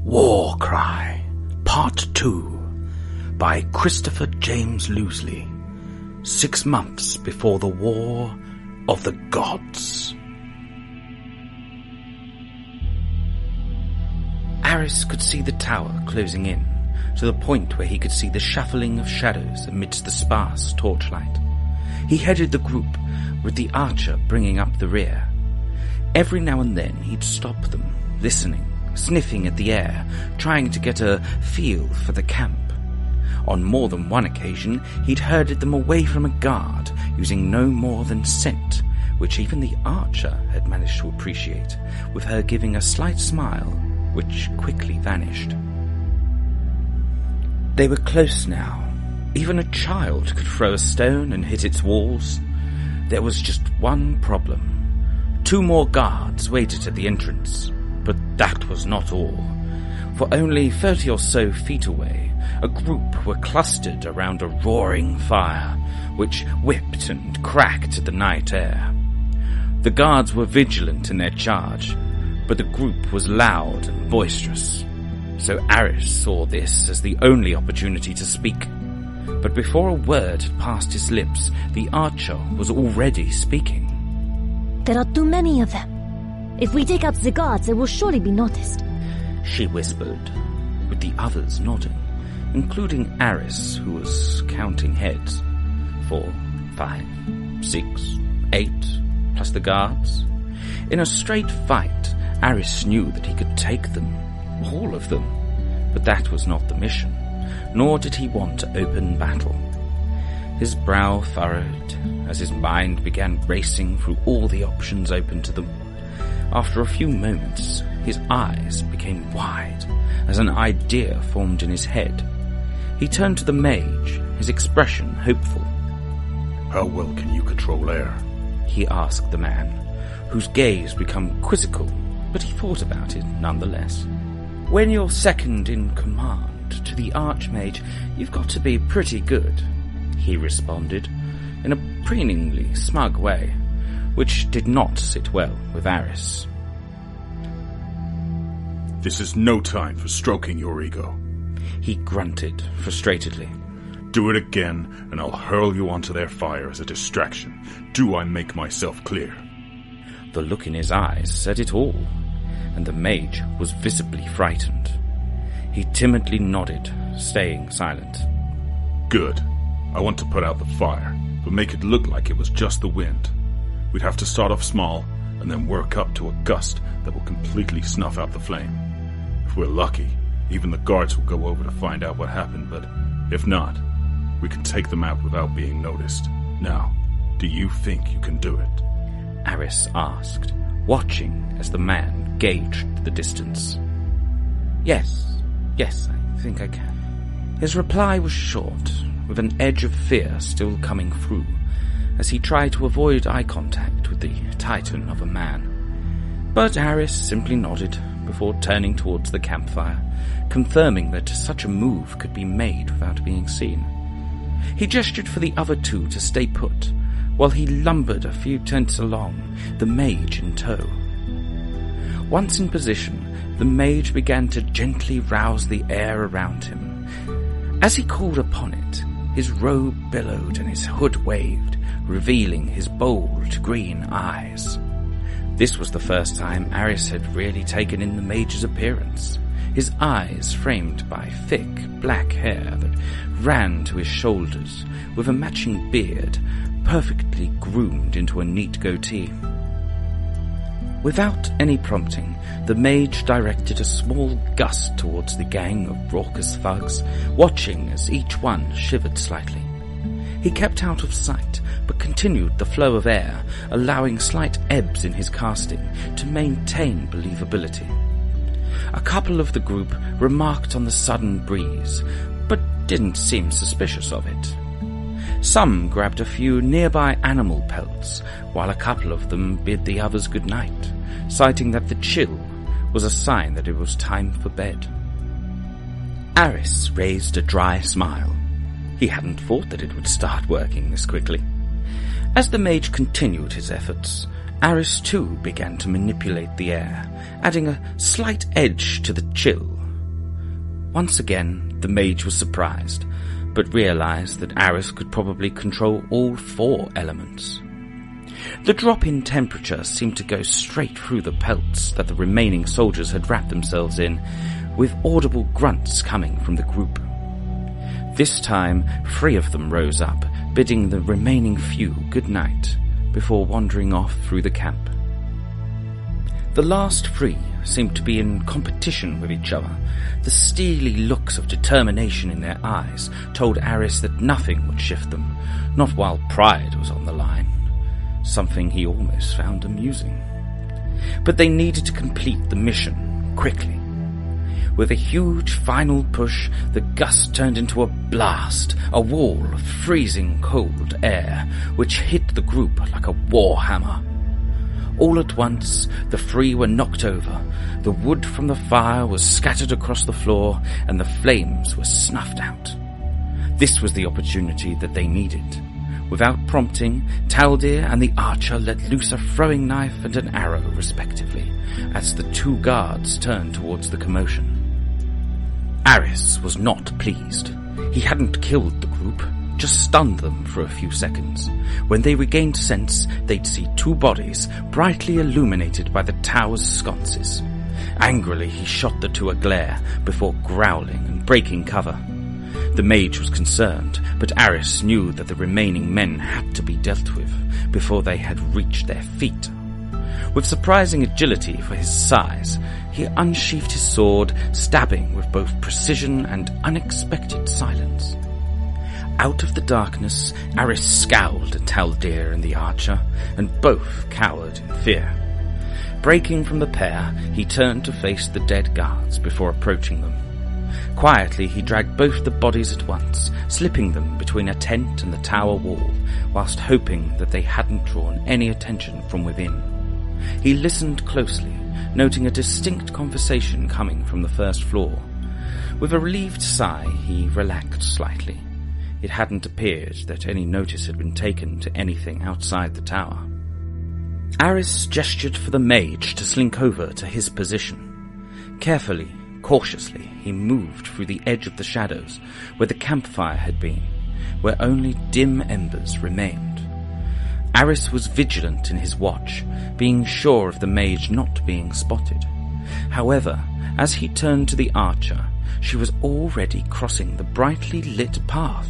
WARCRY, Part 2, by Christopher James Loosely, 6 months before the War of the Gods. Aris could see the tower closing in, to the point where he could see the shuffling of shadows amidst the sparse torchlight. He headed the group, with the archer bringing up the rear. Every now and then he'd stop them, listening, sniffing at the air, trying to get a feel for the camp. On more than one occasion, he'd herded them away from a guard, using no more than scent, which even the archer had managed to appreciate, with her giving a slight smile, which quickly vanished. They were close now. Even a child could throw a stone and hit its walls. There was just one problem. 2 more guards waited at the entrance. But that was not all. For only 30 or so feet away, a group were clustered around a roaring fire, which whipped and cracked the night air. The guards were vigilant in their charge, but the group was loud and boisterous. So Aris saw this as the only opportunity to speak. But before a word had passed his lips, the archer was already speaking. There are too many of them. If we take out the guards, they will surely be noticed, she whispered, with the others nodding, including Aris, who was counting heads. 4, 5, 6, 8, plus the guards. In a straight fight, Aris knew that he could take them, all of them, but that was not the mission, nor did he want to open battle. His brow furrowed as his mind began racing through all the options open to them. After a few moments, his eyes became wide as an idea formed in his head. He turned to the mage, his expression hopeful. "How well can you control air?" he asked the man, whose gaze became quizzical, but he thought about it nonetheless. "When you're second in command to the Archmage, you've got to be pretty good," he responded, in a preeningly smug way, which did not sit well with Aris. "This is no time for stroking your ego," he grunted frustratedly. "Do it again, and I'll hurl you onto their fire as a distraction. Do I make myself clear?" The look in his eyes said it all, and the mage was visibly frightened. He timidly nodded, staying silent. "Good. I want to put out the fire, but make it look like it was just the wind. We'd have to start off small, and then work up to a gust that will completely snuff out the flame. If we're lucky, even the guards will go over to find out what happened, but if not, we can take them out without being noticed. Now, do you think you can do it?" Aris asked, watching as the man gauged the distance. Yes, I think I can." His reply was short, with an edge of fear still coming through, as he tried to avoid eye contact with the titan of a man. But Aris simply nodded before turning towards the campfire, confirming that such a move could be made without being seen. He gestured for the other 2 to stay put, while he lumbered a few tents along, the mage in tow. Once in position, the mage began to gently rouse the air around him. As he called upon it, his robe billowed and his hood waved, revealing his bold green eyes. This was the first time Aris had really taken in the mage's appearance, his eyes framed by thick black hair that ran to his shoulders, with a matching beard perfectly groomed into a neat goatee. Without any prompting, the mage directed a small gust towards the gang of raucous thugs, watching as each one shivered slightly. He kept out of sight, but continued the flow of air, allowing slight ebbs in his casting to maintain believability. A couple of the group remarked on the sudden breeze, but didn't seem suspicious of it. Some grabbed a few nearby animal pelts, while a couple of them bid the others good night, citing that the chill was a sign that it was time for bed. Aris raised a dry smile. He hadn't thought that it would start working this quickly. As the mage continued his efforts, Aris too began to manipulate the air, adding a slight edge to the chill, Once again, the mage was surprised, but realized that Aris could probably control all 4 elements. The drop in temperature seemed to go straight through the pelts that the remaining soldiers had wrapped themselves in, with audible grunts coming from the group. This time, 3 of them rose up, bidding the remaining few good night, before wandering off through the camp. The last 3 seemed to be in competition with each other. The steely looks of determination in their eyes told Aris that nothing would shift them, not while pride was on the line, something he almost found amusing. But they needed to complete the mission quickly. With a huge final push, the gust turned into a blast, a wall of freezing cold air, which hit the group like a war hammer. All at once, the 3 were knocked over, the wood from the fire was scattered across the floor, and the flames were snuffed out. This was the opportunity that they needed. Without prompting, Taldir and the archer let loose a throwing knife and an arrow, respectively, as the 2 guards turned towards the commotion. Aris was not pleased. He hadn't killed the group, just stunned them for a few seconds. When they regained sense, they'd see 2 bodies, brightly illuminated by the tower's sconces. Angrily, he shot the 2 a glare, before growling and breaking cover. The mage was concerned, but Aris knew that the remaining men had to be dealt with, before they had reached their feet. With surprising agility for his size, he unsheathed his sword, stabbing with both precision and unexpected silence. Out of the darkness, Aris scowled at Taldir and the archer, and both cowered in fear. Breaking from the pair, he turned to face the dead guards before approaching them. Quietly, he dragged both the bodies at once, slipping them between a tent and the tower wall, whilst hoping that they hadn't drawn any attention from within. He listened closely, noting a distinct conversation coming from the first floor. With a relieved sigh, he relaxed slightly. It hadn't appeared that any notice had been taken to anything outside the tower. Aris gestured for the mage to slink over to his position. Carefully, cautiously, he moved through the edge of the shadows, where the campfire had been, where only dim embers remained. Aris was vigilant in his watch, being sure of the mage not being spotted. However, as he turned to the archer, she was already crossing the brightly lit path.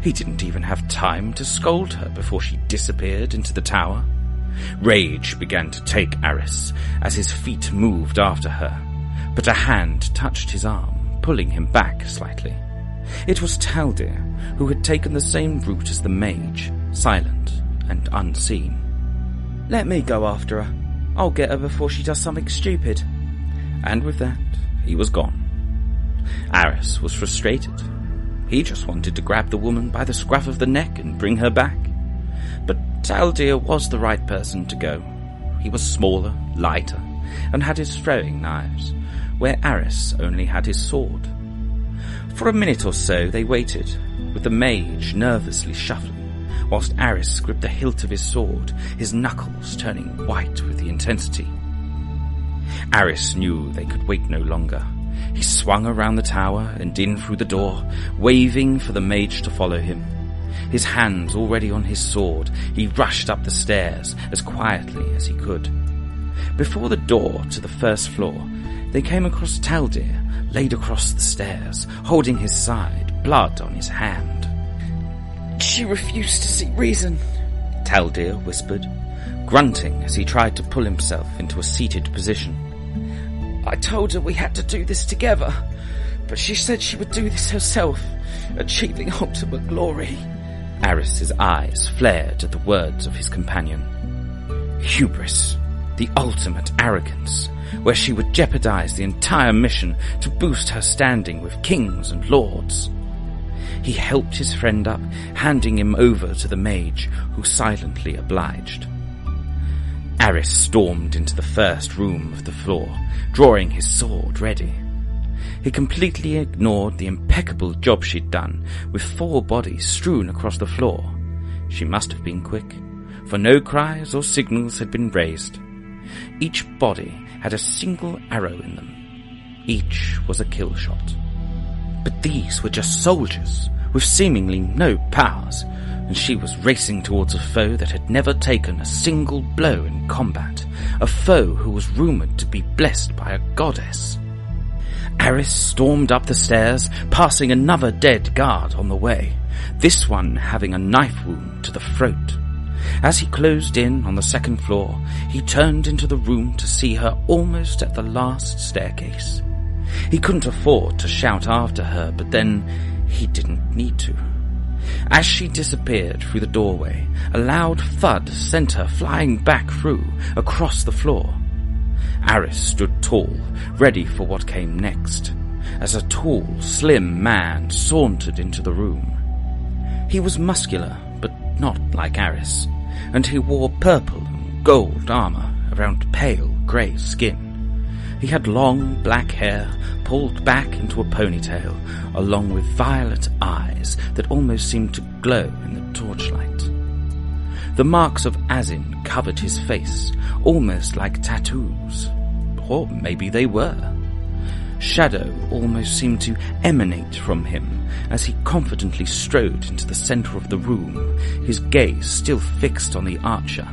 He didn't even have time to scold her before she disappeared into the tower. Rage began to take Aris as his feet moved after her, but a hand touched his arm, pulling him back slightly. It was Taldir, who had taken the same route as the mage, silent and unseen. "Let me go after her. I'll get her before she does something stupid." And with that, he was gone. Aris was frustrated. He just wanted to grab the woman by the scruff of the neck and bring her back. But Taldir was the right person to go. He was smaller, lighter, and had his throwing knives, where Aris only had his sword. For a minute or so they waited, with the mage nervously shuffling, whilst Aris gripped the hilt of his sword, his knuckles turning white with the intensity. Aris knew they could wait no longer. He swung around the tower and in through the door, waving for the mage to follow him. His hands already on his sword, he rushed up the stairs as quietly as he could. Before the door to the first floor, they came across Taldir, laid across the stairs, holding his side, blood on his hand. "She refused to see reason," Taldir whispered, grunting as he tried to pull himself into a seated position. "I told her we had to do this together, but she said she would do this herself, achieving ultimate glory." Aris's eyes flared at the words of his companion. Hubris, the ultimate arrogance, where she would jeopardize the entire mission to boost her standing with kings and lords. He helped his friend up, handing him over to the mage, who silently obliged. Aris stormed into the first room of the floor, drawing his sword ready. He completely ignored the impeccable job she'd done, with 4 bodies strewn across the floor. She must have been quick, for no cries or signals had been raised. Each body had a single arrow in them. Each was a kill shot. But these were just soldiers, with seemingly no powers, and she was racing towards a foe that had never taken a single blow in combat, a foe who was rumoured to be blessed by a goddess. Aris stormed up the stairs, passing another dead guard on the way, this one having a knife wound to the throat. As he closed in on the second floor, he turned into the room to see her almost at the last staircase. He couldn't afford to shout after her, but then he didn't need to. As she disappeared through the doorway, a loud thud sent her flying back through, across the floor. Aris stood tall, ready for what came next, as a tall, slim man sauntered into the room. He was muscular, but not like Aris, and he wore purple and gold armour around pale grey skin. He had long black hair pulled back into a ponytail, along with violet eyes that almost seemed to glow in the torchlight. The marks of Azin covered his face, almost like tattoos. Or maybe they were. Shadow almost seemed to emanate from him as he confidently strode into the centre of the room, his gaze still fixed on the archer.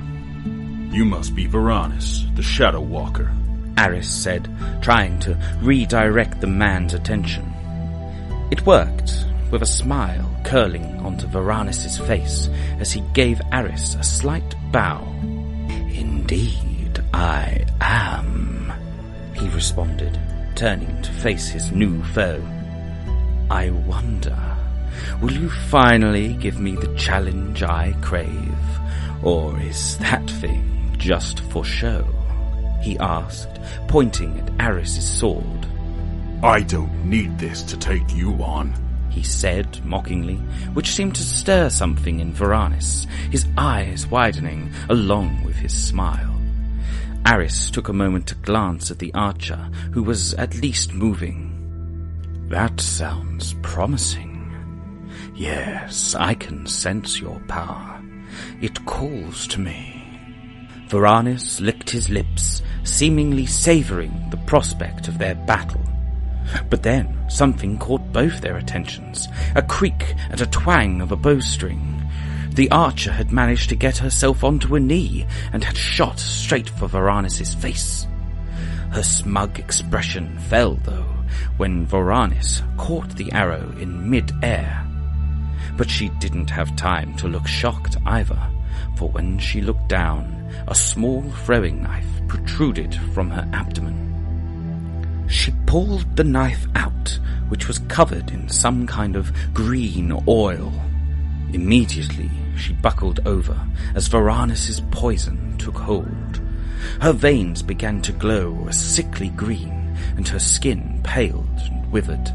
You must be Voranis, the Shadow Walker, Aris said, trying to redirect the man's attention. It worked, with a smile curling onto Voranis' face as he gave Aris a slight bow. Indeed, I am, he responded, turning to face his new foe. I wonder, will you finally give me the challenge I crave, or is that thing just for show? He asked, pointing at Aris' sword. I don't need this to take you on, he said mockingly, which seemed to stir something in Voranis, his eyes widening along with his smile. Aris took a moment to glance at the archer, who was at least moving. That sounds promising. Yes, I can sense your power. It calls to me. Voranis licked his lips, seemingly savouring the prospect of their battle. But then something caught both their attentions, a creak and a twang of a bowstring. The archer had managed to get herself onto a knee and had shot straight for Voranis' face. Her smug expression fell, though, when Voranis caught the arrow in mid-air. But she didn't have time to look shocked either, for when she looked down, a small throwing knife protruded from her abdomen. She pulled the knife out, which was covered in some kind of green oil. Immediately, she buckled over as Voranis' poison took hold. Her veins began to glow a sickly green, and her skin paled and withered.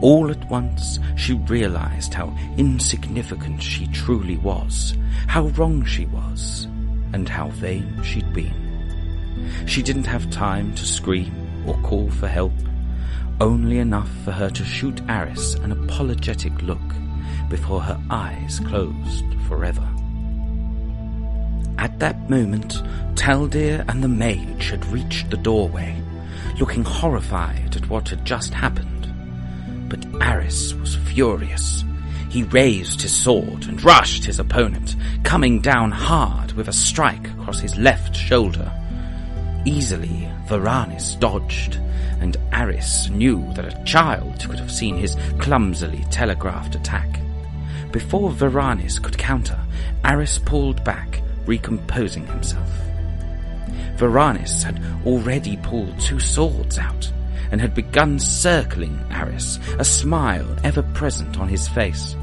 All at once, she realized how insignificant she truly was, how wrong she was, and how vain she'd been. She didn't have time to scream or call for help, only enough for her to shoot Aris an apologetic look before her eyes closed forever. At that moment, Taldir and the mage had reached the doorway, looking horrified at what had just happened. But Aris was furious. He raised his sword and rushed his opponent, coming down hard with a strike across his left shoulder. Easily, Voranis dodged, and Aris knew that a child could have seen his clumsily telegraphed attack. Before Voranis could counter, Aris pulled back, recomposing himself. Voranis had already pulled two swords out, and had begun circling Aris, a smile ever present on his face.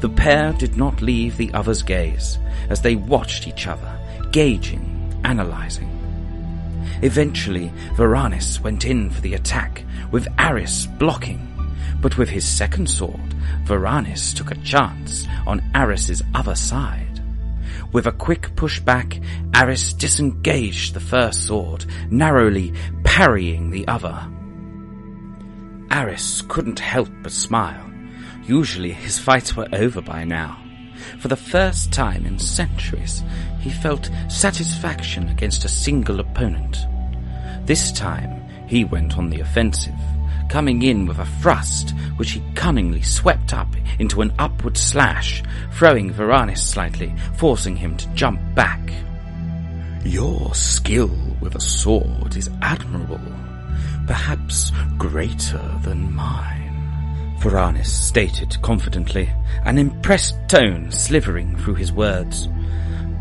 The pair did not leave the other's gaze, as they watched each other, gauging, analysing. Eventually, Voranis went in for the attack, with Aris blocking, but with his second sword, Voranis took a chance on Aris's other side. With a quick push back, Aris disengaged the first sword, narrowly parrying the other. Aris couldn't help but smile. Usually his fights were over by now. For the first time in centuries, he felt satisfaction against a single opponent. This time, He went on the offensive, coming in with a thrust which he cunningly swept up into an upward slash, throwing Voranis slightly, forcing him to jump back. "Your skill with a sword is admirable, perhaps greater than mine," Voranis stated confidently, an impressed tone slithering through his words.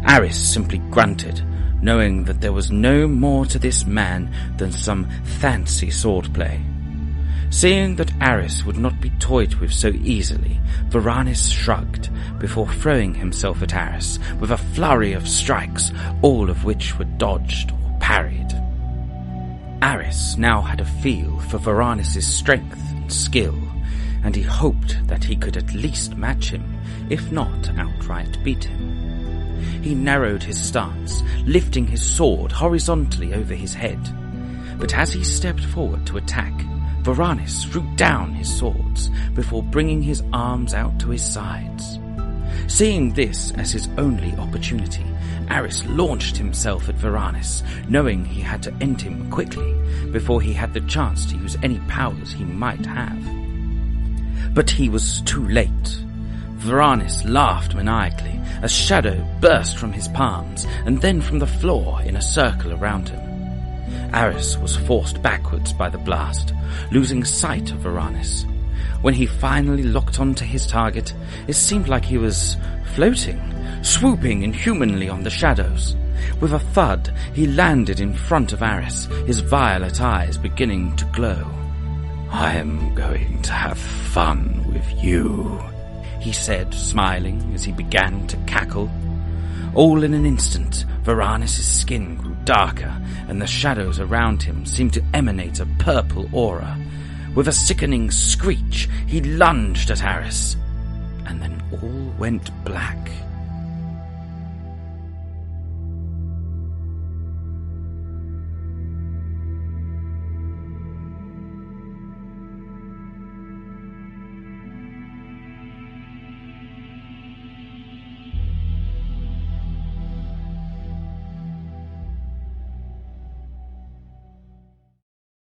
Aris simply grunted, knowing that there was no more to this man than some fancy swordplay. Seeing that Aris would not be toyed with so easily, Voranis shrugged before throwing himself at Aris with a flurry of strikes, all of which were dodged or parried. Aris now had a feel for Voranis' strength and skill, and he hoped that he could at least match him, if not outright beat him. He narrowed his stance, lifting his sword horizontally over his head. But as he stepped forward to attack, Voranis threw down his swords before bringing his arms out to his sides. Seeing this as his only opportunity, Aris launched himself at Voranis, knowing he had to end him quickly before he had the chance to use any powers he might have. But he was too late. Voranis laughed maniacally as shadow burst from his palms and then from the floor in a circle around him. Aris was forced backwards by the blast, losing sight of Voranis. When he finally locked onto his target, it seemed like he was floating, swooping inhumanly on the shadows. With a thud, he landed in front of Aris, his violet eyes beginning to glow. "I am going to have fun with you," he said, smiling as he began to cackle. All in an instant, Voranis' skin grew darker, and the shadows around him seemed to emanate a purple aura. With a sickening screech, he lunged at Aris, and then all went black.